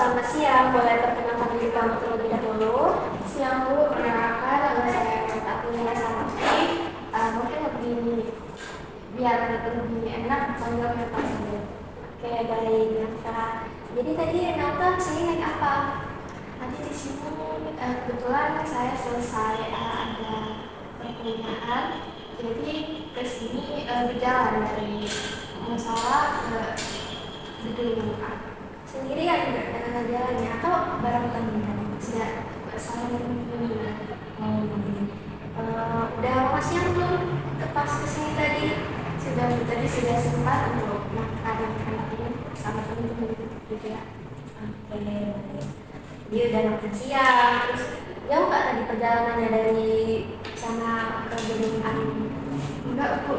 selamat siang. Boleh perkenalkan diri kamu terlebih dahulu? Siang Bu, perkenalkan nama saya Aprilia Samasti. Mungkin lebih biar lebih enak panggilnya Pak saja. Oke, baik, Nata. Jadi tadi Nata sini naik apa? Nanti di sini kebetulan saya selesai ada perkuliahan, jadi ke sini berjalan dari musola ke gedung Sendirian nggak jalannya atau bareng teman? sudah bersama teman-teman. Udah makan siang belum? Pas kesini tadi? Tadi sudah sempat untuk makan kantin sama teman-teman juga. Oke, baik. Dia udah makan siang. Terus jauh nggak tadi perjalanannya dari sana ke gedung Ani? Enggak Bu,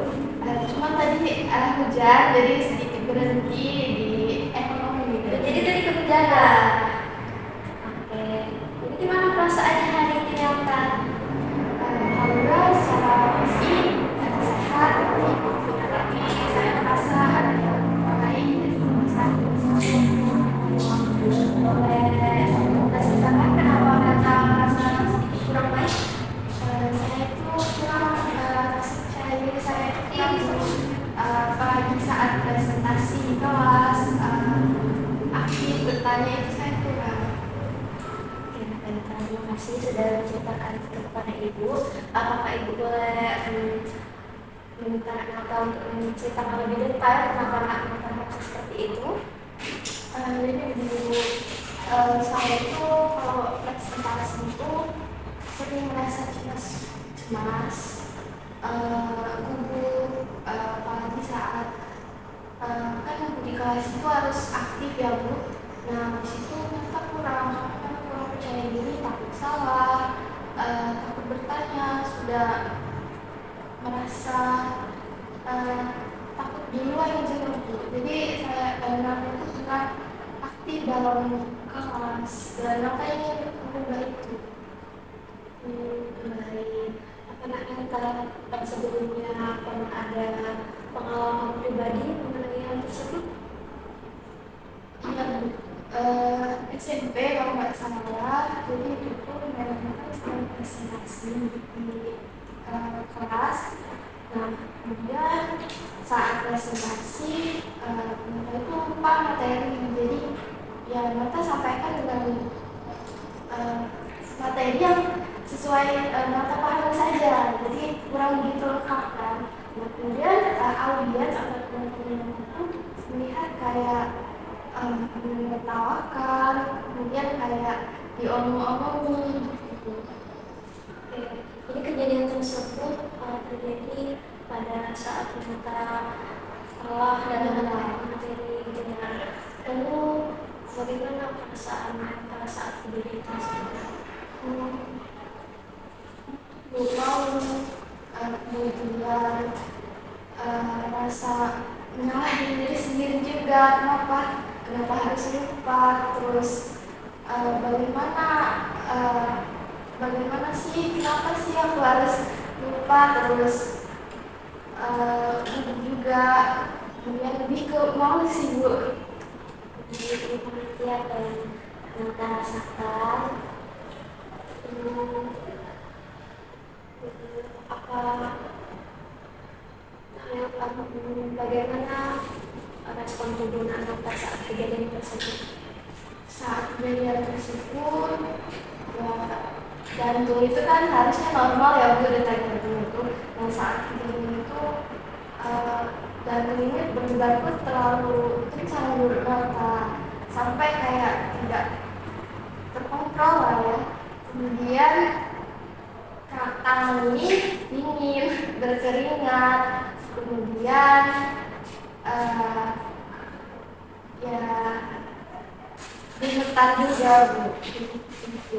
cuma tadi hujan jadi sedikit berhenti di ekonomi gitu. Jadi tadi ke perjalanan. Oke. Jadi gimana perasaannya hari ini Nata? Alhamdulillah secara fisik sehat, tapi saya merasa ada yang baik dari sakit. Boleh ceritakan kenapa Nata merasa sedikit kurang baik? Saya itu kurang percaya diri saya itu apalagi saat presentasi di kelas aktif bertanya itu saya kurang. Oke, Nata, terima kasih sudah menceritakan kepada Ibu. Apakah Ibu boleh minta Nata untuk menceritakan lebih detail kenapa Nata merasa seperti itu? Jadi begini, saya itu kalau presentasi itu sering merasa cemas, gugup, apalagi saat kan di kelas itu harus aktif ya Bu. Nah di situ kita kurang percaya diri, takut salah, takut bertanya, sudah merasa takut duluan gitu Bu. Jadi saya nanti itu pernah aktif dalam kelas dan apa ingin mengubah itu. Baik. Apakah Nata sebelumnya pernah ada pengalaman pribadi mengenai hal tersebut? Iya Bu, SMP kalau nggak salah, jadi itu memang sedang presentasi di kelas. Nah kemudian saat presentasi kita itu lupa materi, jadi ya Nata sampaikan dengan materi yang sesuai Nata pahami saja, jadi kurang begitu lengkap kan. Nah kemudian audiens atau teman-teman itu melihat kayak menertawakan, kemudian kayak diomong-omongin gitu. Oke. Ini kejadian tersebut terjadi pada saat kita sekolah dalam materi dengan lalu bagaimana perasaan Nata saat kejadian tersebut? Kemudian rasa menyalahin diri sendiri juga, kenapa harus lupa, terus bagaimana sih, kenapa sih aku harus lupa, terus juga kemudian lebih ke malu sih Bu. Jadi pengertian yang Nata rasakan. Bagaimana respon tubuh Nata saat kejadian tersebut? Saat kejadian tersebut ya, jantung itu kan harusnya normal ya Bu, detak jantung itu. Nah saat kejadian itu jantung ini berdebar pun terlalu kencang menurut Nata, sampai kayak tidak terkontrol lah ya. Kemudian tangan ini dingin, berkeringat, kemudian ya gemetar juga Bu.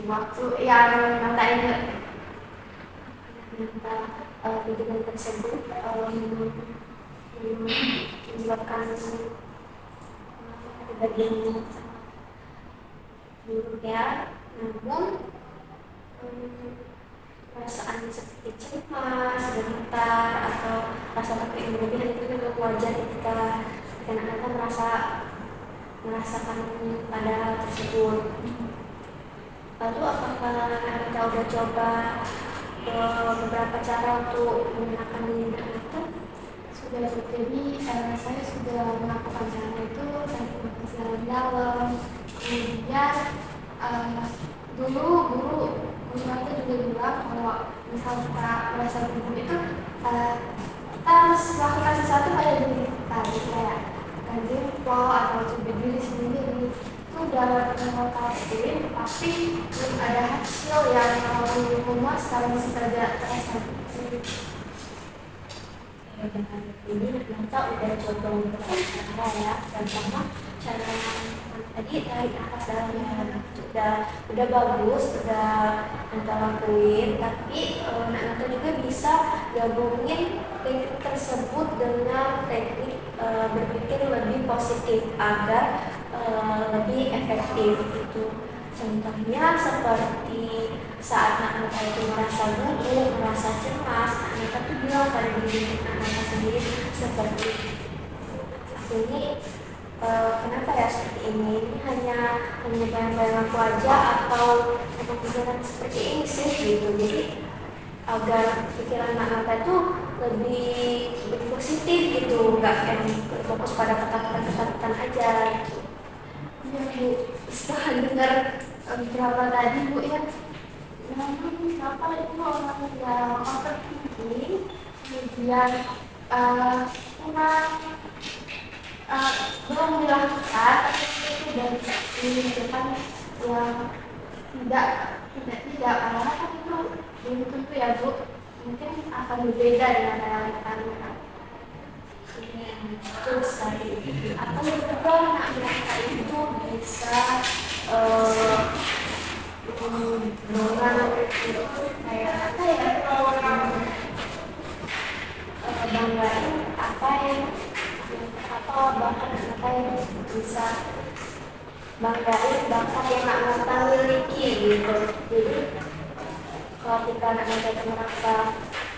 Waktu yang Nata ingat. Nata kejadian tersebut menyebabkan bagian buruk ya, namun perasaan seperti cemas, gemetar atau rasa takut yang berlebihan itu memang wajar ketika Nata merasa merasakan pada hal tersebut. Lalu apakah Anda udah coba beberapa cara untuk menenangkan diri Anda? Sudah, jadi saya sudah melakukan cara itu tarik nafas dalam. Kemudian dulu guru aku juga bilang kalau misal kita merasa gugup itu kita harus melakukan sesuatu pada diri kita, gitu, kayak jempol atau coba diri sendiri. Itu udah pernah lakuin, tapi belum ada hasil yang memuaskan, masih saja terasa. Dengan ini Nata udah coba beberapa cara ya. Pertama cara tadi tarik nafas dalam, udah bagus, udah Nata lakuin. Tapi Nata juga bisa gabungin teknik tersebut dengan teknik berpikir lebih positif agar lebih efektif itu. Contohnya seperti saat anak itu merasa gugup, merasa cemas, anak itu bilang pada diri anak sendiri seperti ini, kenapa ya seperti ini? Ini hanya bayang-bayang aku aja atau pikiran seperti ini sih gitu. Jadi agar pikiran anak itu lebih positif gitu, nggak yang fokus pada ketakutan aja. Ya Bu, setelah dengar beberapa tadi Bu ya, memang kenapa itu orang yang overthinking, kemudian kurang belum dilakukan, tapi itu dari di depan yang tidak karena kan itu belum tentu ya Bu, mungkin akan berbeda dengan realita. Betul sekali. Atau juga anak mereka itu bisa dengan kayak apa ya, banggain apa yang atau bahkan apa yang bisa banggain bakat yang anak miliki gitu. Jadi kalau kita anak mereka merasa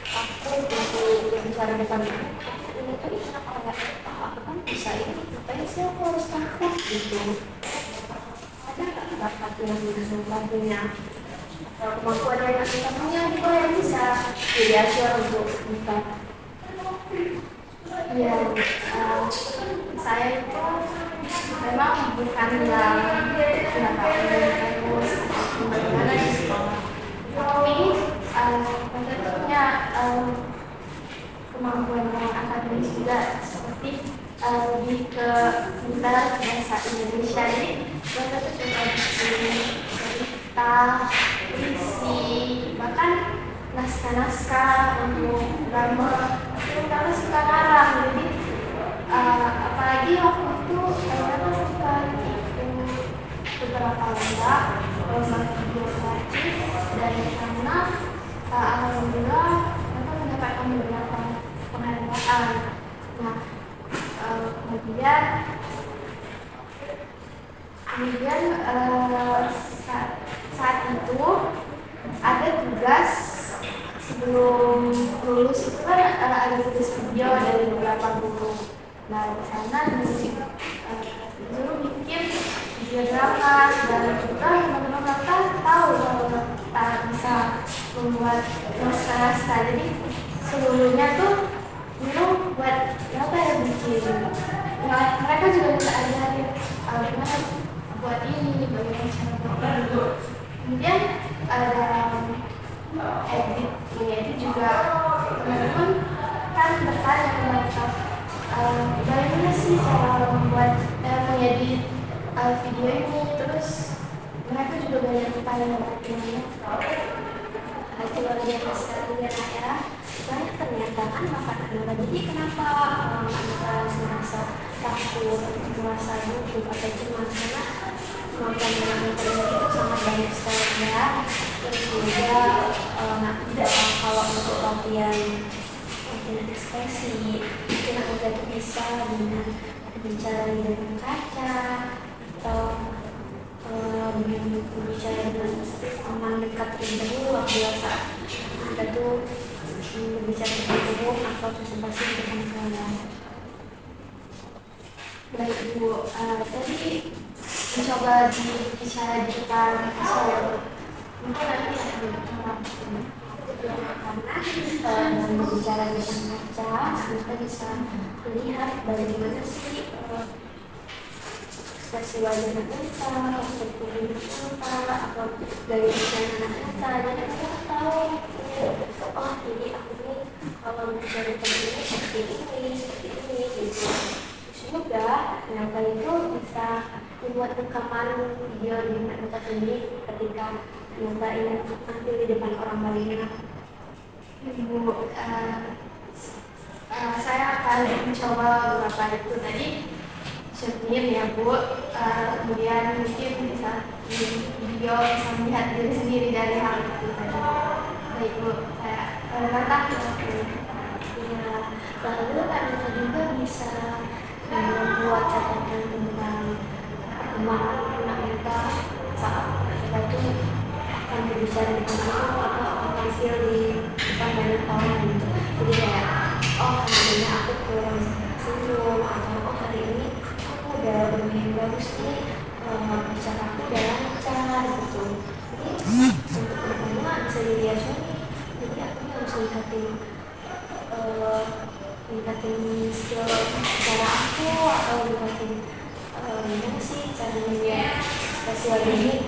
takut untuk berbicara depan ini tuh kenapa nggak aku kan bisa ini, ngapain sih aku harus takut gitu. Ada nggak bakat yang punya atau kemampuan yang kita punya gitu yang bisa diajar untuk kita? Ya, saya itu memang bukan yang tidak terus bagaimana di sekolah, tapi saya punya kemampuan yang akademis juga, seperti lebih ke bahasa Indonesia. Jadi saya tuh coba bikin cerita, puisi, bahkan naskah-naskah untuk drama. Kalau suka ngarang, jadi apalagi waktu itu saya tuh suka bikin beberapa lomba video kreatif, dari sana alhamdulillah saya mendapatkan beberapa penghargaan. Nah, kemudian saat itu ada tugas sebelum lulus itu kan ada tugas video dari beberapa guru. Nah, di sana disuruh bikin video drama, dan juga teman-teman mereka tahu kalau kita bisa membuat naskah-naskah. Jadi seluruhnya tuh dulu buat apa ya bikin. Nah, mereka juga bisa ajarin gimana buat ini, bagaimana cara buat ini. Kemudian dalam edit juga teman-teman kan bertanya mereka bagaimana sih cara membuat mengedit video ini, terus mereka juga banyak bertanya bagaimana. Itu luar biasa sekali ya. Banyak ternyata kan bakat Anda. Jadi kenapa Anda merasa takut, merasa gugup atau cemas? Karena kemampuan yang Anda itu sangat banyak sekali ya. Terus juga kalau untuk latihan ekspresi, mungkin Anda tuh bisa dengan berbicara di depan kaca atau berbicara dengan teman dekat dulu biasa Anda tuh berbicara di umum atau presentasi di depan kamera. Baik Bu, tadi mencoba bicara di depan saya. Mungkin nanti ada karena berbicara tentang kaca, kita bisa melihat bagaimana sih ekspresi wajah anak kita, ekspresi tubuh kita, atau dari bicara anak kita. Jadi kita tahu, oh ini aku nih kalau bicara tentang ini seperti ini, gitu. Juga ternyata itu bisa membuat rekaman video di kita sendiri ketika ternyata ini tampil di depan orang banyak. Ibu, saya akan mencoba beberapa itu tadi syuting ya Bu, kemudian mungkin bisa di video bisa melihat diri sendiri dari hal itu tadi. Baik Bu, saya mantap. Ya, lalu kita juga bisa membuat catatan tentang perkembangan anak kita saat kita itu akan berbicara dengan orang atau akan tampil di depan banyak orang gitu. Jadi kayak, oh hari ini aku kurang senyum, atau oh hari ini aku udah bermain bagus nih, bicara aku udah lancar gitu. Jadi untuk kedepannya bisa dilihat nih. Jadi aku harus ningkatin skill cara aku, atau ningkatin gimana sih cara melihat ekspresi wajah ini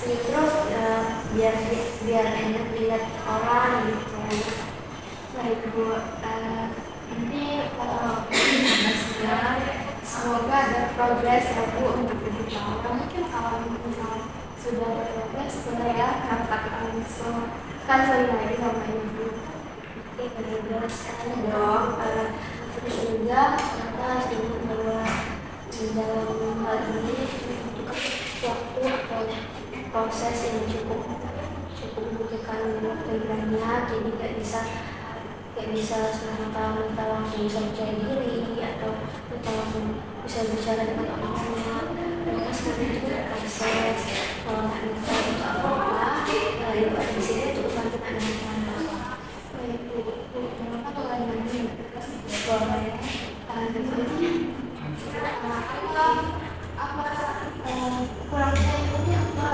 terus biar enak dilihat orang gitu. Baik Bu, nanti semoga ada progres ya Bu untuk kita. Mungkin kalau misalnya sudah ada progres, boleh ya kontak langsung kan sering lagi sama Ibu. Oke, benar-benar sekali dong. Terus juga kita harus ingat bahwa di dalam hal ini membutuhkan waktu atau proses yang cukup membutuhkan waktu yang banyak. Jadi gak bisa semata kita langsung bisa percaya diri, atau kita langsung bisa bicara dengan orang banyak. Karena sekarang juga proses kalau kita untuk apa-apa, ibu ada di sini untuk bantu anak-anak. Baik Bu, kenapa kalau nanti Boleh. Kurang saya ini apa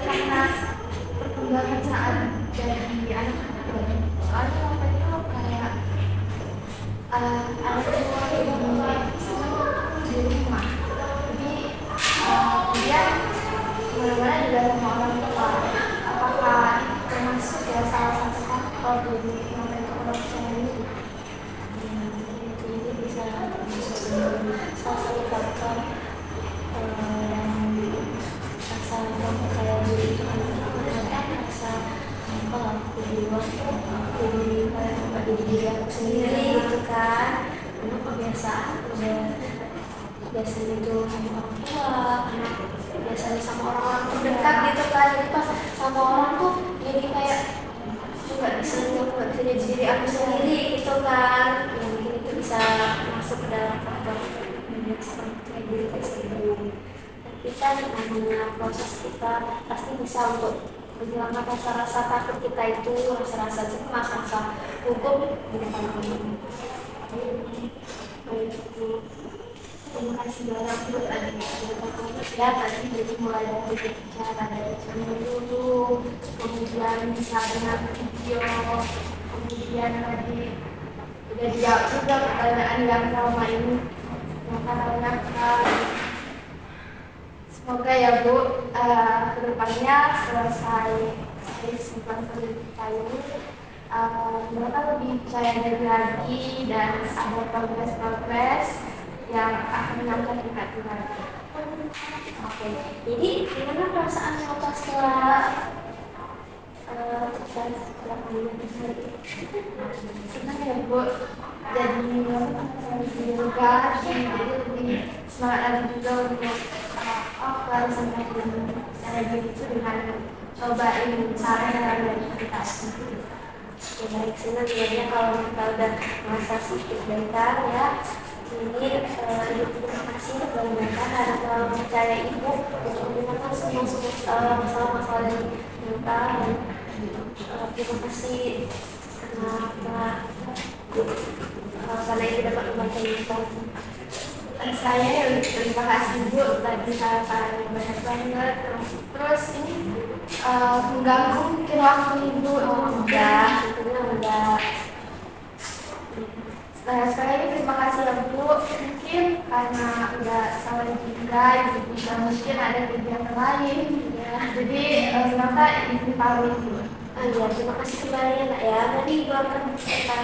karena perkembangan saat jadi anak-anak. Soalnya waktu itu kayak ada semua di rumah, jadi kemudian kemana-mana juga sama orang tua. Apakah termasuk ya salah satu faktor jadi orang tua ini? Ini bisa salah satu faktor rasa kamu kayak diri itu kan rasa apa aku di luar aku di kayak jadi diri aku sendiri gitu kan. Karena kebiasaan udah biasanya itu sama orang tua, biasanya sama orang-orang terdekat gitu kan. Jadi pas sama orang tuh jadi kayak nggak bisa jadi diri aku sendiri gitu kan. Yang mungkin itu bisa masuk ke dalam faktor seperti kayak diri tersebut. Tapi kan namanya proses kita pasti bisa untuk menghilangkan rasa-rasa takut kita itu, rasa-rasa cemas, rasa gugup di depan umum. Terima kasih banyak Bu tadi ya tadi jadi mulai dari bicara dari channel dulu, kemudian bisa dengan video, kemudian tadi udah dijawab juga pertanyaan yang selama ini yang banyak. Semoga ya Bu kedepannya selesai simpan kita ini mereka lebih percaya diri lagi dan ada progres yang akan mengangkat tingkat lagi. Oke, jadi gimana perasaan Nyoto setelah Senang ya Bu, jadi juga jadi lebih semangat lagi juga untuk kalau sampai cara diri itu dengan cobain cara yang dari kita sendiri. ya baik, senang sebenarnya kalau kita udah merasa sedikit baikan ya. Ini ibu terima kasih banyak karena terlalu percaya ibu untuk mendengarkan semua masalah-masalah dari kita. Terima kasih karena ibu dapat membantu kita. Saya terima kasih Bu, tadi saran-sarannya banyak banget. Terus ini mengganggu mungkin waktu Ibu. Enggak, tentunya enggak. Sekali lagi terima kasih ya Bu. Mungkin karena udah sampai juga, juga mungkin ada kegiatan lain. Ya. Jadi maka izin pamit Bu. Oh iya, terima kasih kembali ya Nak ya. Tadi Ibu akan bercerita.